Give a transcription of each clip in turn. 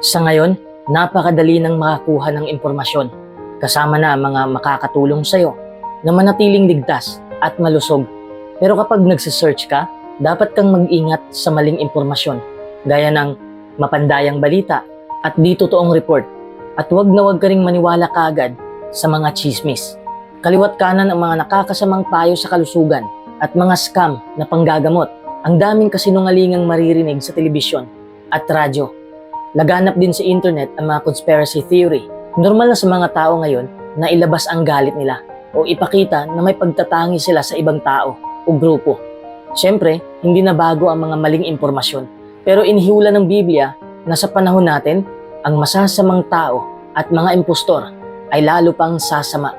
Sa ngayon, napakadali ng makakuha ng impormasyon, kasama na ang mga makakatulong sa'yo na manatiling ligtas at malusog. Pero kapag nagsisearch ka, dapat kang mag-ingat sa maling impormasyon, gaya ng mapandayang balita at di totoong report. At huwag na huwag ka ring maniwala kaagad sa mga chismis. Kaliwat kanan ang mga nakakasamang payo sa kalusugan at mga scam na panggagamot. Ang daming kasinungalingang maririnig sa telebisyon at radyo. Laganap din sa internet ang mga conspiracy theory. Normal na sa mga tao ngayon na ilabas ang galit nila o ipakita na may pagtatangi sila sa ibang tao o grupo. Siyempre, hindi na bago ang mga maling impormasyon. Pero inihiwala ng Biblia na sa panahon natin, ang masasamang tao at mga impostor ay lalo pang sasama.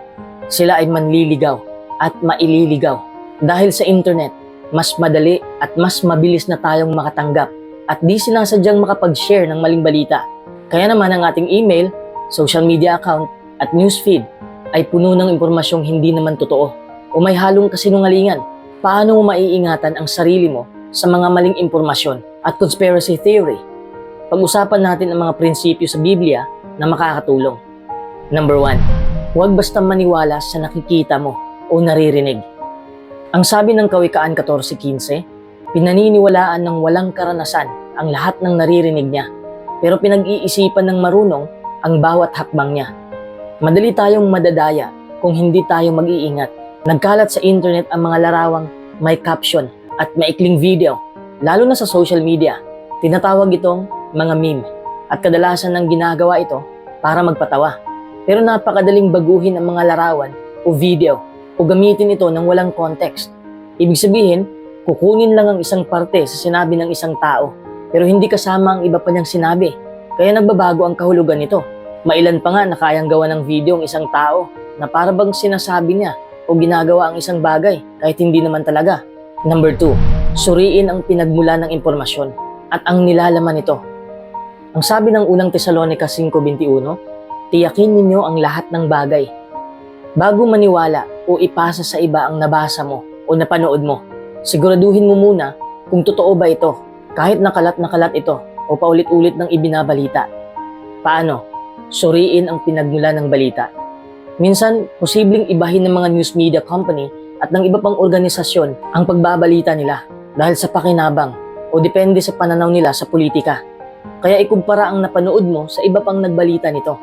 Sila ay manliligaw at maililigaw. Dahil sa internet, mas madali at mas mabilis na tayong makatanggap at di sinasadyang makapag-share ng maling balita. Kaya naman ang ating email, social media account at newsfeed ay puno ng impormasyong hindi naman totoo o may halong kasinungalingan. Paano mo maiingatan ang sarili mo sa mga maling impormasyon at conspiracy theory? Pag-usapan natin ang mga prinsipyo sa Biblia na makakatulong. Number 1. Huwag basta maniwala sa nakikita mo o naririnig. Ang sabi ng Kawikaan 14:15, pinaniniwalaan ng walang karanasan ang lahat ng naririnig niya, pero pinag-iisipan ng marunong ang bawat hakbang niya. Madali tayong madadaya kung hindi tayo mag-iingat. Nagkalat sa internet ang mga larawang may caption at maikling video, lalo na sa social media. Tinatawag itong mga meme at kadalasan ng ginagawa ito para magpatawa. Pero napakadaling baguhin ang mga larawan o video o gamitin ito ng walang context. Ibig sabihin, kukunin lang ang isang parte sa sinabi ng isang tao, pero hindi kasama ang iba pa niyang sinabi. Kaya nagbabago ang kahulugan nito. Mailan pa nga na kayang gawa ng video ang isang tao na para bang sinasabi niya o ginagawa ang isang bagay kahit hindi naman talaga. Number 2, suriin ang pinagmula ng impormasyon at ang nilalaman nito. Ang sabi ng unang Tesalonica 5:21, tiyakin ninyo ang lahat ng bagay. Bago maniwala o ipasa sa iba ang nabasa mo o napanood mo, siguraduhin mo muna kung totoo ba ito, kahit nakalat ito o paulit-ulit ng ibinabalita. Paano? Suriin ang pinagmula ng balita. Minsan, posibleng ibahin ng mga news media company at ng iba pang organisasyon ang pagbabalita nila dahil sa pakinabang o depende sa pananaw nila sa politika. Kaya ikumpara ang napanood mo sa iba pang nagbalita nito.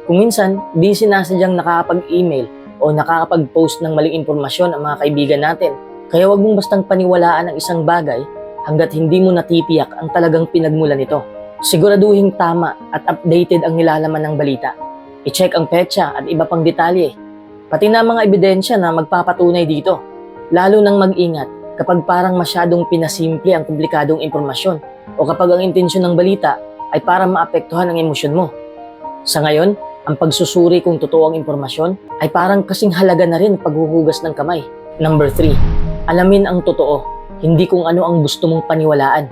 Kung minsan, di sinasadyang nakakapag-email o nakakapag-post ng maling impormasyon ang mga kaibigan natin. Kaya wag mong bastang paniwalaan ang isang bagay hanggat hindi mo natitiyak ang talagang pinagmulan nito. Siguraduhin tama at updated ang nilalaman ng balita. I-check ang petsa at iba pang detalye. Pati na mga ebidensya na magpapatunay dito. Lalo nang mag-ingat kapag parang masyadong pinasimple ang komplikadong impormasyon o kapag ang intensyon ng balita ay para maapektuhan ang emosyon mo. Sa ngayon, ang pagsusuri kung totoo ang impormasyon ay parang kasing halaga na rin paghuhugas ng kamay. Number 3. Alamin ang totoo, hindi kung ano ang gusto mong paniwalaan.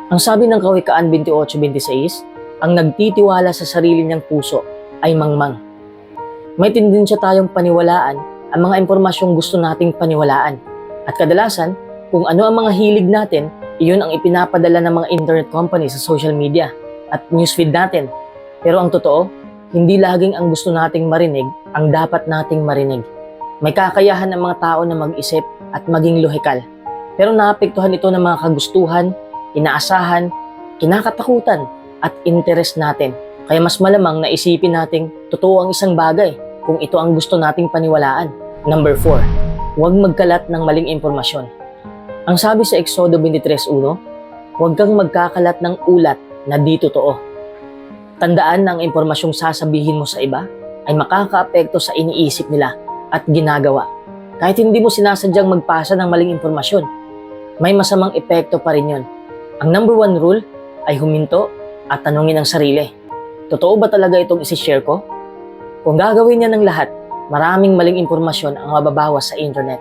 Ang sabi ng Kawikaan 28:26, ang nagtitiwala sa sarili niyang puso ay mangmang. May tendensya tayong paniwalaan ang mga impormasyong gusto nating paniwalaan. At kadalasan, kung ano ang mga hilig natin, iyon ang ipinapadala ng mga internet company sa social media at newsfeed natin. Pero ang totoo, hindi laging ang gusto nating marinig ang dapat nating marinig. May kakayahan ng mga tao na mag-isip at maging lohikal. Pero naapektuhan ito ng mga kagustuhan, inaasahan, kinakatakutan at interes natin. Kaya mas malamang na isipin nating totoo ang isang bagay kung ito ang gusto nating paniwalaan. Number 4, huwag magkalat ng maling impormasyon. Ang sabi sa Exodo 23:1, huwag kang magkakalat ng ulat na di totoo. Tandaan na ang impormasyong sasabihin mo sa iba ay makakaapekto sa iniisip nila at ginagawa. Kahit hindi mo sinasadyang magpasa ng maling impormasyon, may masamang epekto pa rin yun. Ang number 1 rule ay huminto at tanungin ang sarili. Totoo ba talaga itong isi-share ko? Kung gagawin niya ng lahat, maraming maling impormasyon ang mababawas sa internet.